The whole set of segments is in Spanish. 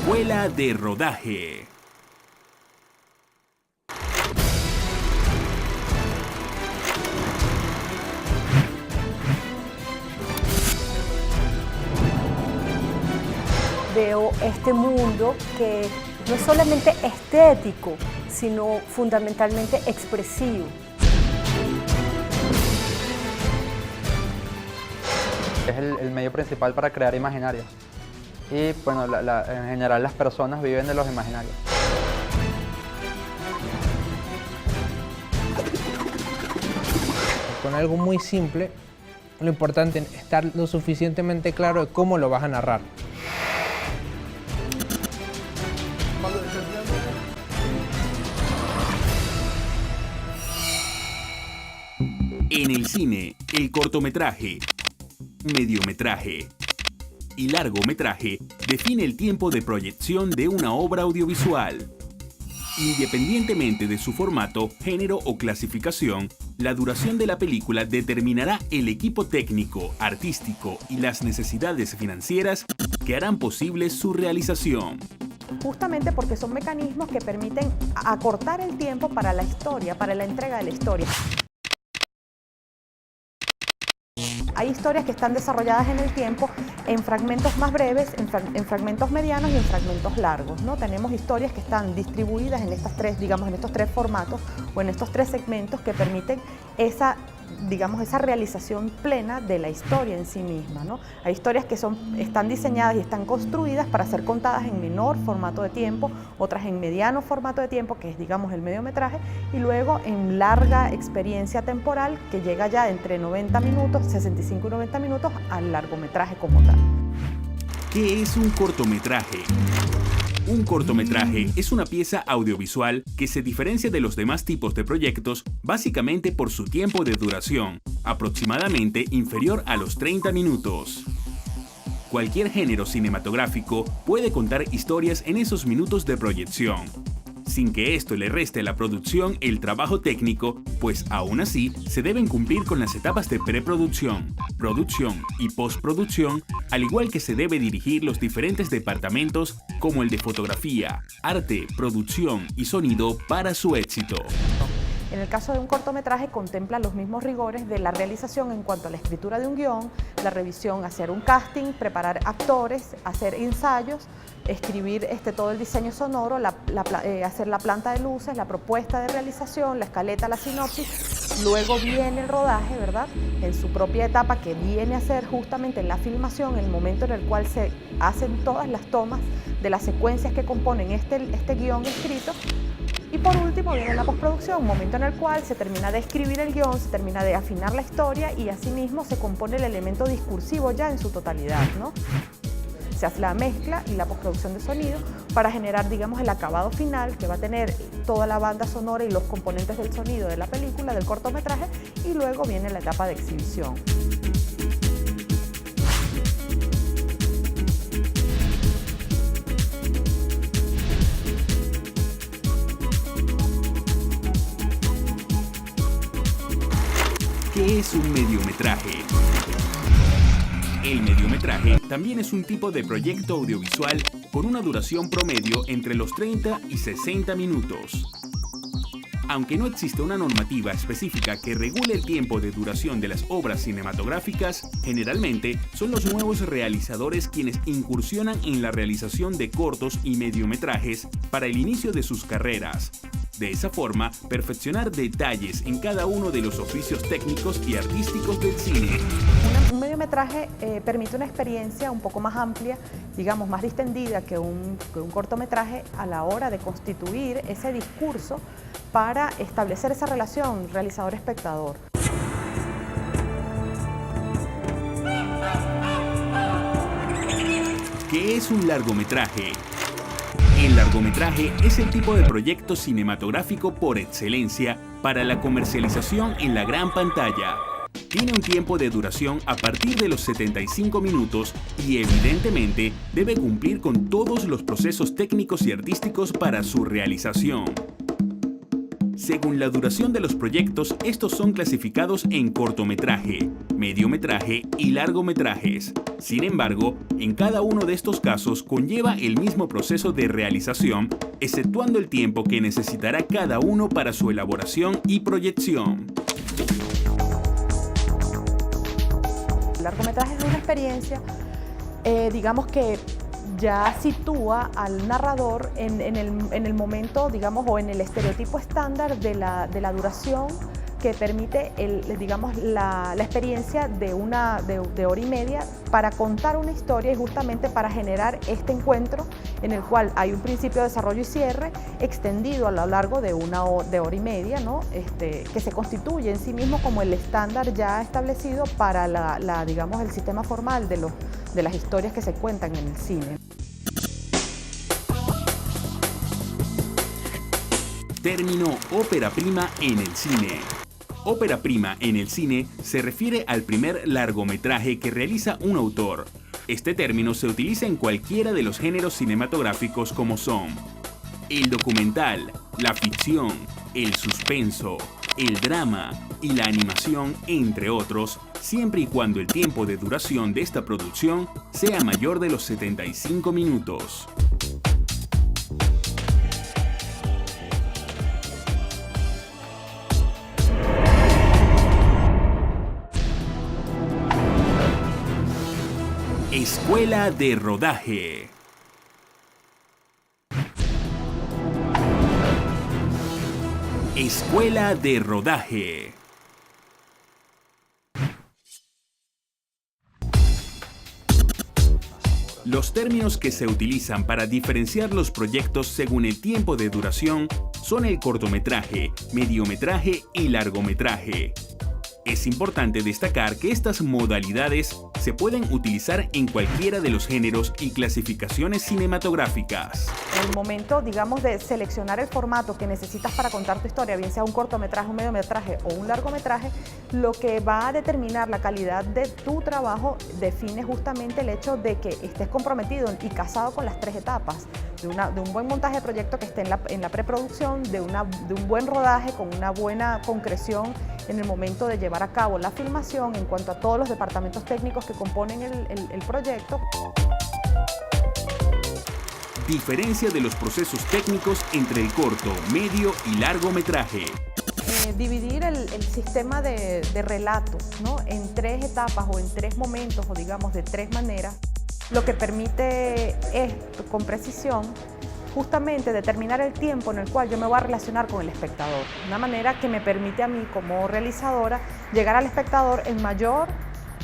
Escuela de Rodaje. Veo este mundo que no es solamente estético, sino fundamentalmente expresivo. Es el medio principal para crear imaginarios. Y bueno, en general las personas viven de los imaginarios. Con algo muy simple, lo importante es estar lo suficientemente claro de cómo lo vas a narrar. En el cine, el cortometraje, mediometraje y largometraje define el tiempo de proyección de una obra audiovisual. Independientemente de su formato, género o clasificación, la duración de la película determinará el equipo técnico, artístico y las necesidades financieras que harán posible su realización. Justamente porque son mecanismos que permiten acortar el tiempo para la historia, para la entrega de la historia. Hay historias que están desarrolladas en el tiempo en fragmentos más breves, en fragmentos medianos y en fragmentos largos, ¿no? Tenemos historias que están distribuidas en estas tres, digamos, en estos tres formatos o en estos tres segmentos que permiten esa realización plena de la historia en sí misma, ¿no? Hay historias que están diseñadas y están construidas para ser contadas en menor formato de tiempo, otras en mediano formato de tiempo, que es, digamos, el mediometraje, y luego en larga experiencia temporal, que llega ya entre 90 minutos, 65 y 90 minutos, al largometraje como tal. ¿Qué es un cortometraje? Un cortometraje es una pieza audiovisual que se diferencia de los demás tipos de proyectos básicamente por su tiempo de duración, aproximadamente inferior a los 30 minutos. Cualquier género cinematográfico puede contar historias en esos minutos de proyección, sin que esto le reste a la producción el trabajo técnico, pues aún así se deben cumplir con las etapas de preproducción, producción y postproducción, al igual que se debe dirigir los diferentes departamentos como el de fotografía, arte, producción y sonido para su éxito. En el caso de un cortometraje contempla los mismos rigores de la realización en cuanto a la escritura de un guión, la revisión, hacer un casting, preparar actores, hacer ensayos, escribir todo el diseño sonoro, hacer la planta de luces, la propuesta de realización, la escaleta, la sinopsis. Luego viene el rodaje, ¿verdad? En su propia etapa, que viene a ser justamente la filmación, el momento en el cual se hacen todas las tomas de las secuencias que componen este guión escrito. Y por último viene la postproducción, un momento en el cual se termina de escribir el guión, se termina de afinar la historia y asimismo se compone el elemento discursivo ya en su totalidad, ¿no? Se hace la mezcla y la postproducción de sonido para generar, digamos, el acabado final que va a tener toda la banda sonora y los componentes del sonido de la película, del cortometraje, y luego viene la etapa de exhibición. ¿Qué es un mediometraje? El mediometraje también es un tipo de proyecto audiovisual con una duración promedio entre los 30 y 60 minutos. Aunque no existe una normativa específica que regule el tiempo de duración de las obras cinematográficas, generalmente son los nuevos realizadores quienes incursionan en la realización de cortos y mediometrajes para el inicio de sus carreras. De esa forma, perfeccionar detalles en cada uno de los oficios técnicos y artísticos del cine. Un mediometraje permite una experiencia un poco más amplia, digamos, más distendida que un cortometraje a la hora de constituir ese discurso para establecer esa relación realizador-espectador. ¿Qué es un largometraje? El largometraje es el tipo de proyecto cinematográfico por excelencia para la comercialización en la gran pantalla. Tiene un tiempo de duración a partir de los 75 minutos y evidentemente debe cumplir con todos los procesos técnicos y artísticos para su realización. Según la duración de los proyectos, estos son clasificados en cortometraje, mediometraje y largometrajes. Sin embargo, en cada uno de estos casos conlleva el mismo proceso de realización, exceptuando el tiempo que necesitará cada uno para su elaboración y proyección. El largometraje es una experiencia, digamos que ya sitúa al narrador en el momento, digamos, o en el estereotipo estándar de la duración que permite la experiencia de hora y media para contar una historia y justamente para generar este encuentro en el cual hay un principio, desarrollo y cierre extendido a lo largo de hora y media, ¿no? Que se constituye en sí mismo como el estándar ya establecido para digamos, el sistema formal de las historias que se cuentan en el cine. Término ópera prima en el cine. Ópera prima en el cine se refiere al primer largometraje que realiza un autor. Este término se utiliza en cualquiera de los géneros cinematográficos como son el documental, la ficción, el suspenso, el drama y la animación, entre otros, siempre y cuando el tiempo de duración de esta producción sea mayor de los 75 minutos. Escuela de rodaje. Escuela de rodaje. Los términos que se utilizan para diferenciar los proyectos según el tiempo de duración son el cortometraje, mediometraje y largometraje. Es importante destacar que estas modalidades se pueden utilizar en cualquiera de los géneros y clasificaciones cinematográficas. En el momento, digamos, de seleccionar el formato que necesitas para contar tu historia, bien sea un cortometraje, un mediometraje o un largometraje, lo que va a determinar la calidad de tu trabajo define justamente el hecho de que estés comprometido y casado con las tres etapas. De un buen montaje de proyecto que esté en la preproducción, de un buen rodaje con una buena concreción en el momento de llevar a cabo la filmación en cuanto a todos los departamentos técnicos que componen el proyecto. Diferencia de los procesos técnicos entre el corto, medio y largometraje. Dividir el sistema de relato, ¿no?, en tres etapas o en tres momentos o digamos de tres maneras, lo que permite es, con precisión, justamente determinar el tiempo en el cual yo me voy a relacionar con el espectador. Una manera que me permite a mí como realizadora llegar al espectador en mayor,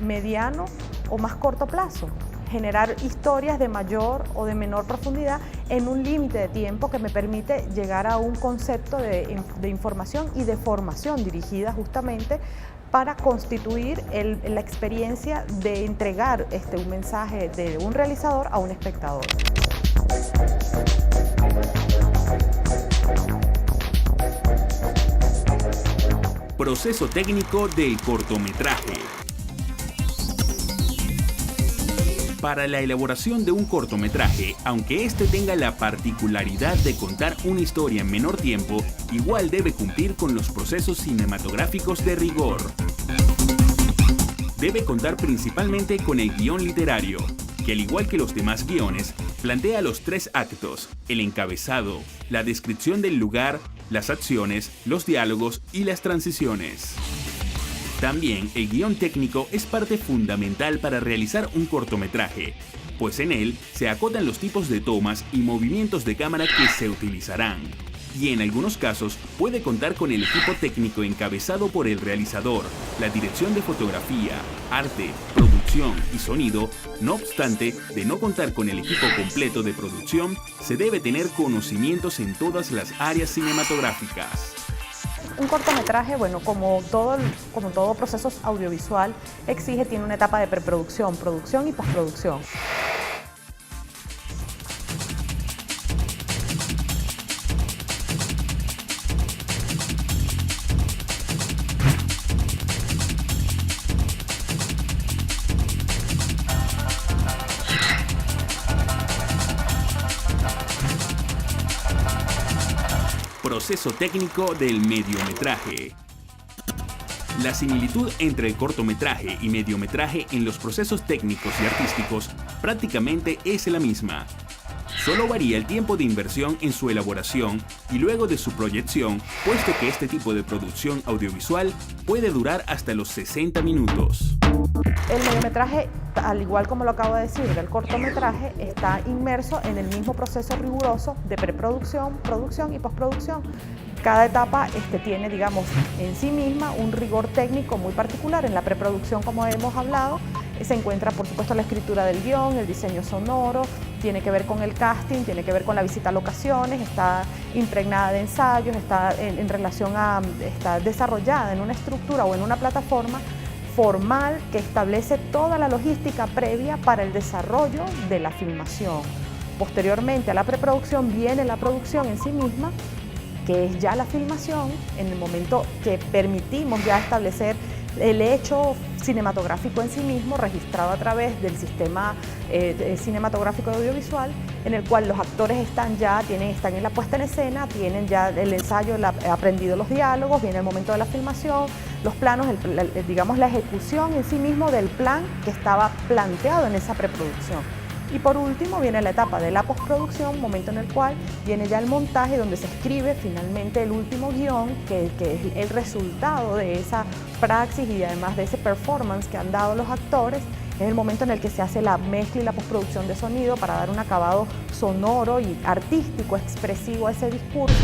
mediano o más corto plazo. Generar historias de mayor o de menor profundidad en un límite de tiempo que me permite llegar a un concepto de información y de formación dirigida justamente para constituir la experiencia de entregar un mensaje de un realizador a un espectador. Proceso técnico del cortometraje. Para la elaboración de un cortometraje, aunque este tenga la particularidad de contar una historia en menor tiempo, igual debe cumplir con los procesos cinematográficos de rigor. Debe contar principalmente con el guión literario, que al igual que los demás guiones, plantea los tres actos: el encabezado, la descripción del lugar, las acciones, los diálogos y las transiciones. También el guión técnico es parte fundamental para realizar un cortometraje, pues en él se acotan los tipos de tomas y movimientos de cámara que se utilizarán. Y en algunos casos puede contar con el equipo técnico encabezado por el realizador, la dirección de fotografía, arte, producción y sonido. No obstante, de no contar con el equipo completo de producción, se debe tener conocimientos en todas las áreas cinematográficas. Un cortometraje, bueno, como todo proceso audiovisual, tiene una etapa de preproducción, producción y postproducción. Proceso técnico del mediometraje. La similitud entre el cortometraje y mediometraje en los procesos técnicos y artísticos prácticamente es la misma. Solo varía el tiempo de inversión en su elaboración y luego de su proyección, puesto que este tipo de producción audiovisual puede durar hasta los 60 minutos. El mediometraje, al igual como lo acabo de decir, el cortometraje está inmerso en el mismo proceso riguroso de preproducción, producción y postproducción. Cada etapa tiene, digamos, en sí misma un rigor técnico muy particular. En la preproducción, como hemos hablado, se encuentra, por supuesto, la escritura del guión, el diseño sonoro, tiene que ver con el casting, tiene que ver con la visita a locaciones, está impregnada de ensayos, está está desarrollada en una estructura o en una plataforma formal que establece toda la logística previa para el desarrollo de la filmación. Posteriormente a la preproducción viene la producción en sí misma, que es ya la filmación, en el momento que permitimos ya establecer el hecho cinematográfico en sí mismo, registrado a través del sistema cinematográfico audiovisual, en el cual los actores están en la puesta en escena, tienen ya el ensayo, aprendido los diálogos, viene el momento de la filmación, los planos, digamos la ejecución en sí mismo del plan que estaba planteado en esa preproducción. Y por último viene la etapa de la postproducción, momento en el cual viene ya el montaje, donde se escribe finalmente el último guión, que es el resultado de esa praxis y además de ese performance que han dado los actores. Es el momento en el que se hace la mezcla y la postproducción de sonido para dar un acabado sonoro y artístico, expresivo a ese discurso.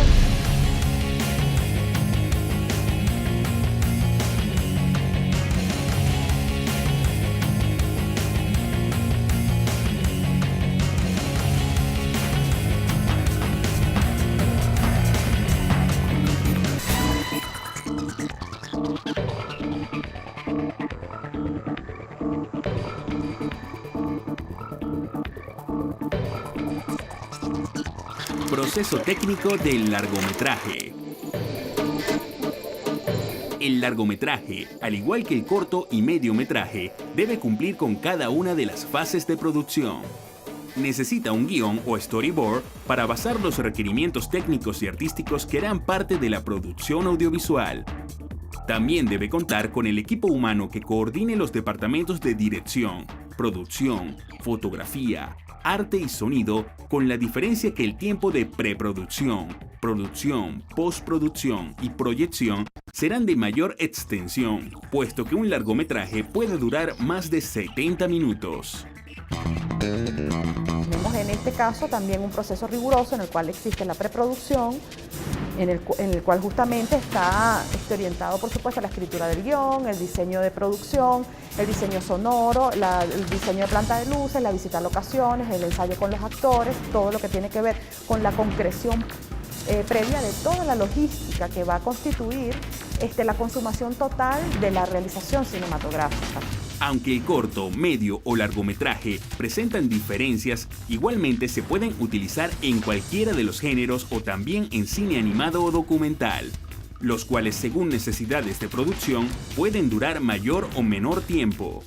Proceso técnico del largometraje. El largometraje, al igual que el corto y mediometraje, debe cumplir con cada una de las fases de producción. Necesita un guión o storyboard para basar los requerimientos técnicos y artísticos que harán parte de la producción audiovisual. También debe contar con el equipo humano que coordine los departamentos de dirección, producción, fotografía, arte y sonido, con la diferencia que el tiempo de preproducción, producción, postproducción y proyección serán de mayor extensión, puesto que un largometraje puede durar más de 70 minutos. Tenemos en este caso también un proceso riguroso en el cual existe la preproducción, en el cual justamente está orientado, por supuesto, a la escritura del guión, el diseño de producción, el diseño sonoro, el diseño de planta de luces, la visita a locaciones, el ensayo con los actores, todo lo que tiene que ver con la concreción previa de toda la logística que va a constituir la consumación total de la realización cinematográfica. Aunque el corto, medio o largometraje presentan diferencias, igualmente se pueden utilizar en cualquiera de los géneros o también en cine animado o documental, los cuales según necesidades de producción pueden durar mayor o menor tiempo.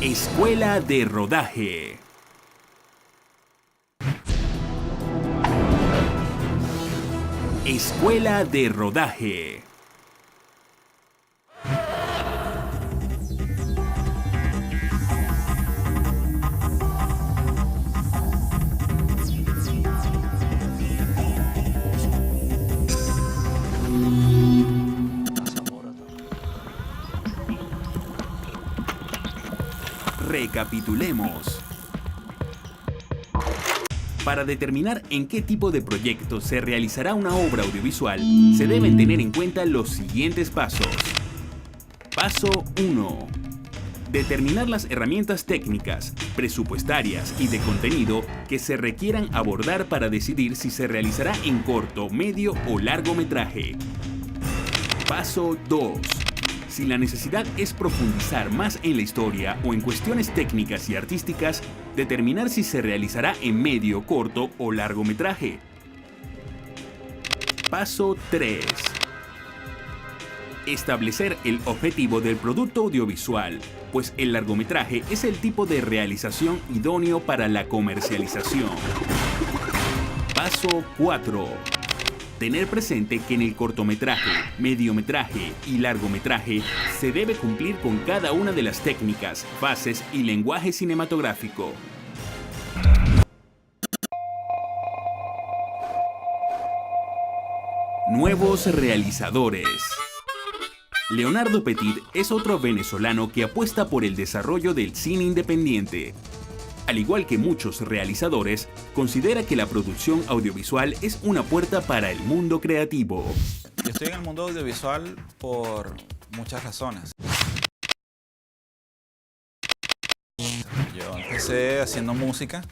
Escuela de rodaje. Escuela de rodaje. Recapitulemos. Para determinar en qué tipo de proyecto se realizará una obra audiovisual, se deben tener en cuenta los siguientes pasos. Paso 1. Determinar las herramientas técnicas, presupuestarias y de contenido que se requieran abordar para decidir si se realizará en corto, medio o largometraje. Paso 2. Si la necesidad es profundizar más en la historia o en cuestiones técnicas y artísticas, determinar si se realizará en medio, corto o largometraje. Paso 3. Establecer el objetivo del producto audiovisual, pues el largometraje es el tipo de realización idóneo para la comercialización. Paso 4. Tener presente que en el cortometraje, mediometraje y largometraje se debe cumplir con cada una de las técnicas, fases y lenguaje cinematográfico. Nuevos realizadores. Leonardo Petit es otro venezolano que apuesta por el desarrollo del cine independiente. Al igual que muchos realizadores, considera que la producción audiovisual es una puerta para el mundo creativo. Yo estoy en el mundo audiovisual por muchas razones. Yo empecé haciendo música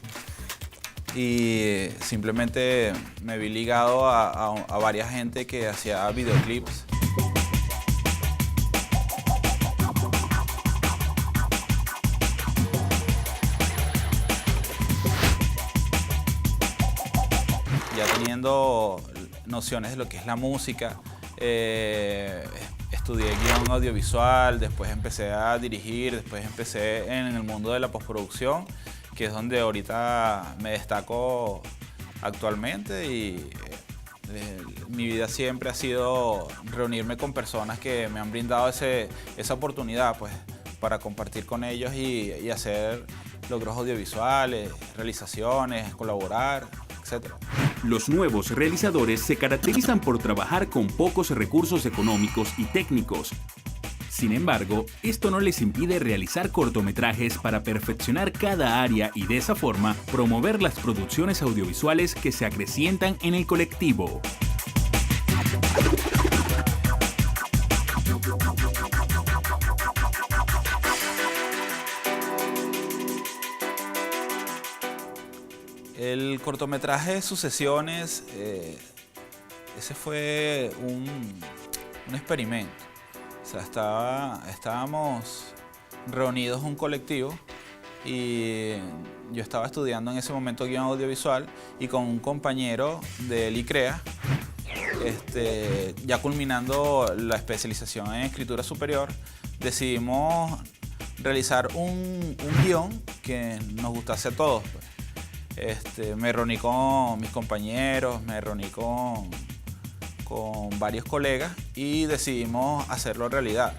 y simplemente me vi ligado a varias gente que hacía videoclips. Ya teniendo nociones de lo que es la música, estudié guión audiovisual, después empecé a dirigir, después empecé en el mundo de la postproducción, que es donde ahorita me destaco actualmente, y mi vida siempre ha sido reunirme con personas que me han brindado esa oportunidad, pues, para compartir con ellos y hacer logros audiovisuales, realizaciones, colaborar, etc. Los nuevos realizadores se caracterizan por trabajar con pocos recursos económicos y técnicos. Sin embargo, esto no les impide realizar cortometrajes para perfeccionar cada área y de esa forma promover las producciones audiovisuales que se acrecientan en el colectivo. El cortometraje Sucesiones, ese fue un experimento. O sea, estábamos reunidos un colectivo y yo estaba estudiando en ese momento guión audiovisual, y con un compañero del ICREA, ya culminando la especialización en escritura superior, decidimos realizar un guión que nos gustase a todos, pues. Me reuní con mis compañeros, me reuní con varios colegas y decidimos hacerlo realidad.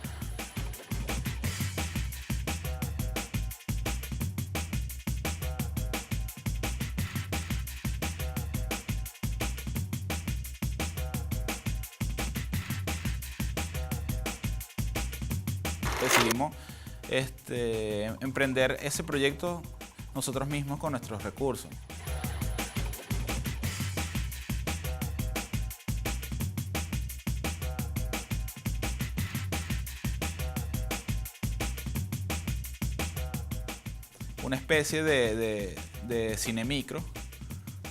Decidimos emprender ese proyecto nosotros mismos con nuestros recursos. Una especie de cine micro,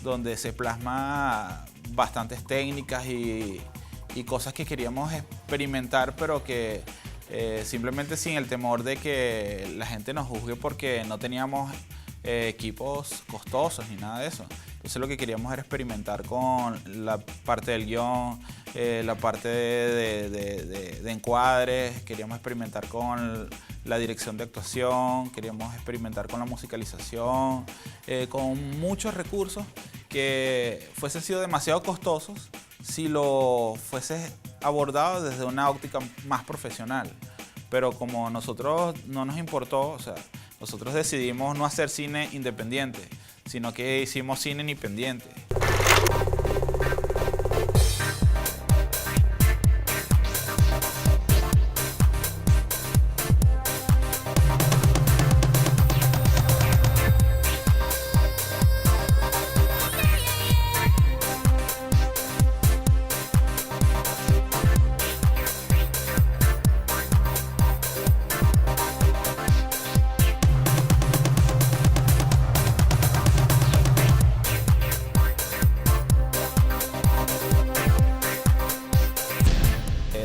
donde se plasma bastantes técnicas y cosas que queríamos experimentar, pero que simplemente sin el temor de que la gente nos juzgue porque no teníamos equipos costosos ni nada de eso. Entonces lo que queríamos era experimentar con la parte del guión, la parte de encuadres, queríamos experimentar con la dirección de actuación, queríamos experimentar con la musicalización, con muchos recursos que fuesen sido demasiado costosos si lo fuese abordado desde una óptica más profesional. Pero como nosotros no nos importó, o sea, nosotros decidimos no hacer cine independiente, sino que hicimos cine independiente.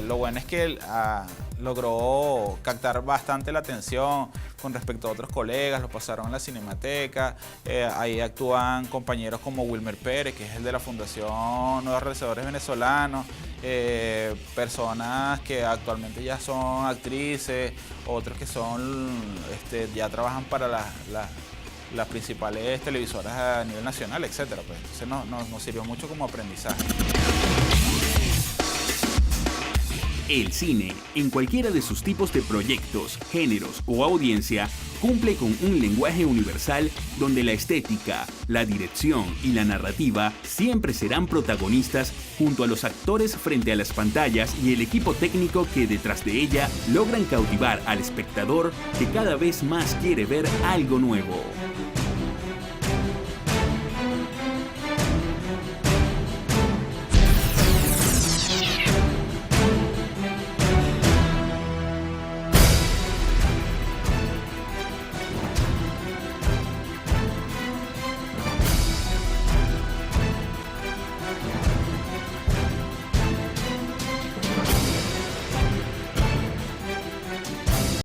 Lo bueno es que logró captar bastante la atención con respecto a otros colegas, lo pasaron en la Cinemateca. Ahí actúan compañeros como Wilmer Pérez, que es el de la Fundación Nuevos Realizadores Venezolanos, personas que actualmente ya son actrices, otros que son ya trabajan para las principales televisoras a nivel nacional, etc. Pues. Entonces nos sirvió mucho como aprendizaje. El cine, en cualquiera de sus tipos de proyectos, géneros o audiencia, cumple con un lenguaje universal donde la estética, la dirección y la narrativa siempre serán protagonistas junto a los actores frente a las pantallas y el equipo técnico que detrás de ella logran cautivar al espectador que cada vez más quiere ver algo nuevo.